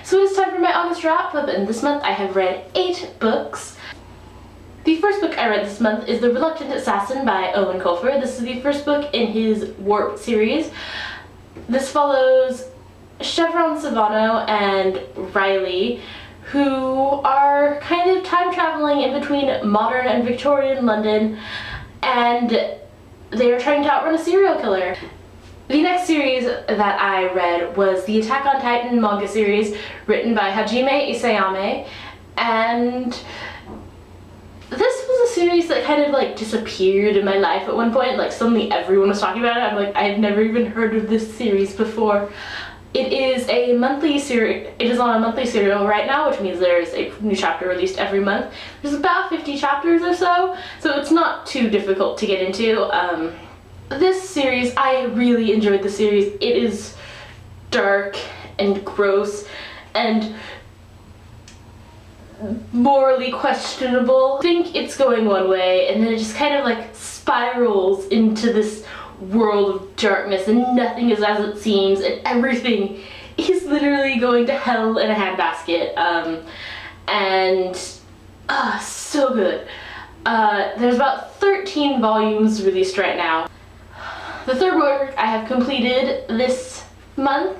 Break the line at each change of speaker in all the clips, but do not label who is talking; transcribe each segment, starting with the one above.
So it's time for my August wrap up, and this month I have read 8 books. The first book I read this month is The Reluctant Assassin by Owen Colfer. This is the first book in his Warp series. This follows Chevron Savano and Riley, who are kind of time traveling in between modern and Victorian London, and they are trying to outrun a serial killer. The next series that I read was the Attack on Titan manga series written by Hajime Isayama, and this was a series that kind of like disappeared in my life at one point. Like suddenly everyone was talking about it. I'm like, I had never even heard of this series before. It is a monthly series. It is on a monthly serial right now, which means there's a new chapter released every month. There's about 50 chapters or so it's not too difficult to get into. This series, I really enjoyed the series. It is dark and gross and morally questionable. I think it's going one way, and then it just kind of like spirals into this world of darkness, and nothing is as it seems, and everything is literally going to hell in a handbasket. So good. There's about 13 volumes released right now. The third work I have completed this month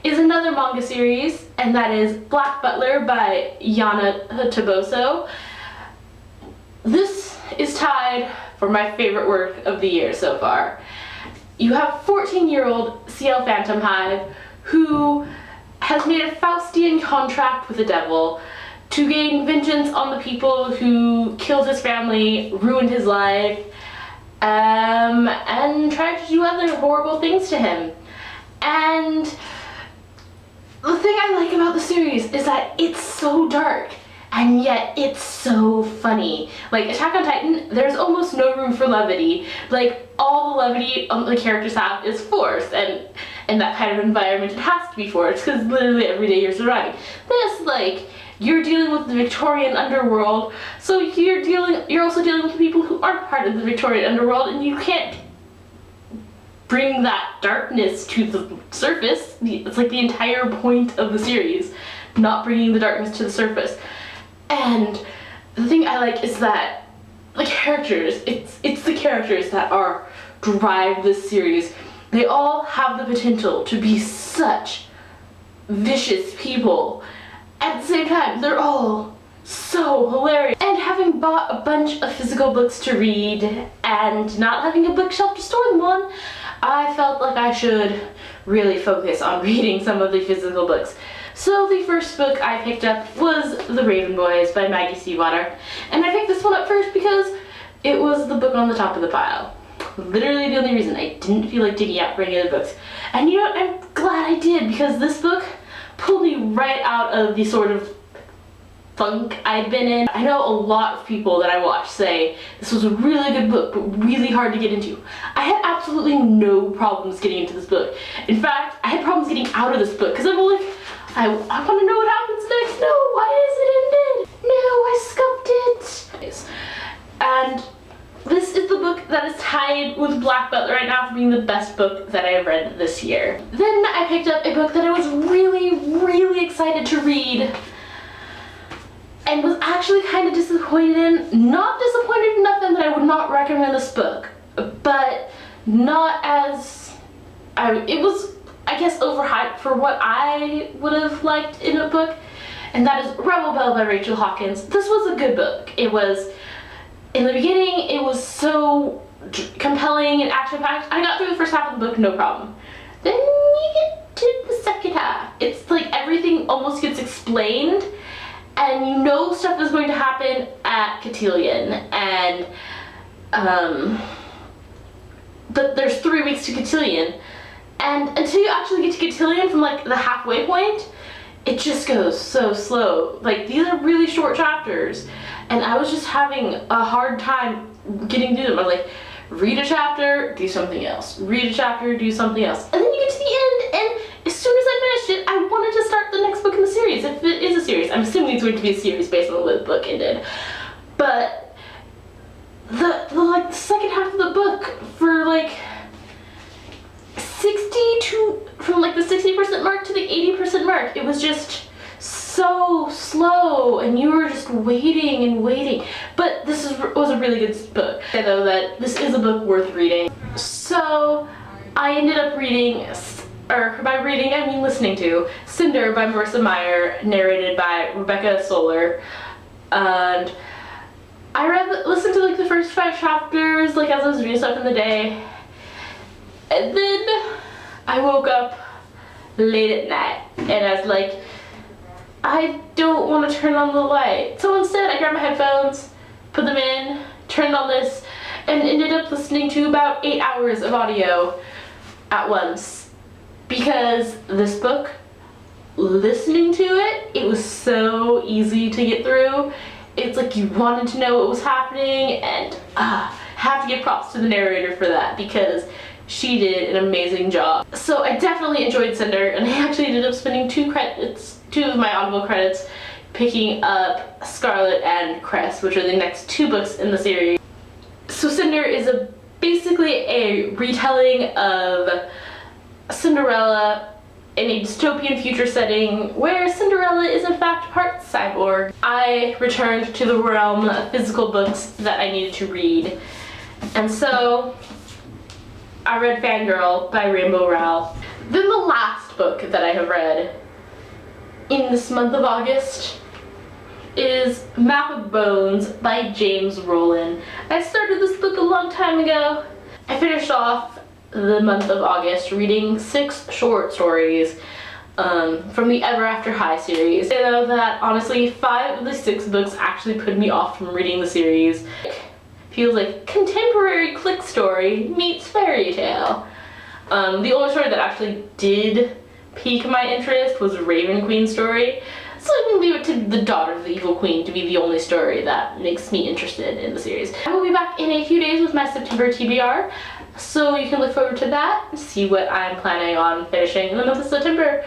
is another manga series, and that is Black Butler by Yana Taboso. This is tied for my favorite work of the year so far. You have 14-year-old CL Phantom Hive who has made a Faustian contract with the devil to gain vengeance on the people who killed his family, ruined his life, and tried to do other horrible things to him. And the thing I like about the series is that it's so dark, and yet it's so funny. Like Attack on Titan, there's almost no room for levity. Like all the levity the characters have is forced, and in that kind of environment it has to be forced because literally every day you're surviving. This, like, you're dealing with the Victorian underworld, so you're also dealing with people who aren't part of the Victorian underworld, and you can't bring that darkness to the surface. It's like the entire point of the series, not bringing the darkness to the surface. And the thing I like is that the characters, it's the characters that drive this series. They all have the potential to be such vicious people. At the same time, they're all so hilarious. And having bought a bunch of physical books to read and not having a bookshelf to store them on, I felt like I should really focus on reading some of the physical books. So the first book I picked up was The Raven Boys by Maggie Seawater, and I picked this one up first because it was the book on the top of the pile. Literally the only reason. I didn't feel like digging out for any other books. And you know what, I'm glad I did, because this book pulled me right out of the sort of funk I'd been in. I know a lot of people that I watch say this was a really good book, but really hard to get into. I had absolutely no problems getting into this book. In fact, I had problems getting out of this book because I'm like, I want to know what happens next. No, why is it ended? No, I scuffed it. And this is the book that is tied with Black Butler right now for being the best book that I have read this year. Then I picked up a book that I was really, really excited to read and was actually kind of disappointed in. Not disappointed enough that I would not recommend this book, but not as, it was, I guess, overhyped for what I would have liked in a book, and that is Rebel Belle by Rachel Hawkins. This was a good book. It was, in the beginning, it was so compelling and action-packed. I got through the first half of the book, no problem. Then you get to the second half. It's like everything almost gets explained, and you know stuff is going to happen at Cotillion, and but there's 3 weeks to Cotillion, and until you actually get to Cotillion from like the halfway point, it just goes so slow. Like, these are really short chapters, and I was just having a hard time getting through them. I'm like, read a chapter, do something else. Read a chapter, do something else. And then you get to the end, and as soon as I finished it, I wanted to start the next book in the series, if it is a series. I'm assuming it's going to be a series based on the way the book ended. But the second half of the book, for like from like the 60% mark to the 80% mark, it was just so slow and you were just waiting and waiting. But was a really good book. I know that this is a book worth reading. So I ended up reading, or by reading I mean listening to, Cinder by Marissa Meyer, narrated by Rebecca Solar. And I listened to like the first 5 chapters like as I was reading stuff in the day. And then I woke up late at night and I was like, I don't want to turn on the light. So instead I grabbed my headphones, put them in, turned on this, and ended up listening to about 8 hours of audio at once. Because this book, listening to it, it was so easy to get through. It's like you wanted to know what was happening, and have to give props to the narrator for that because she did an amazing job. So I definitely enjoyed Cinder, and I actually ended up spending 2 of my Audible credits picking up Scarlet and Cress, which are the next 2 books in the series. So Cinder is basically a retelling of Cinderella in a dystopian future setting where Cinderella is in fact part cyborg. I returned to the realm of physical books that I needed to read, and so I read Fangirl by Rainbow Rowell. Then the last book that I have read in this month of August is Map of Bones by James Rowland. I started this book a long time ago. I finished off the month of August reading 6 short stories from the Ever After High series. I know that honestly 5 of the 6 books actually put me off from reading the series. Feels like contemporary click story meets fairy tale. The only story that actually did pique my interest was Raven Queen's story. So I'm gonna leave it to the Daughter of the Evil Queen to be the only story that makes me interested in the series. I will be back in a few days with my September TBR, so you can look forward to that and see what I'm planning on finishing in the month of September.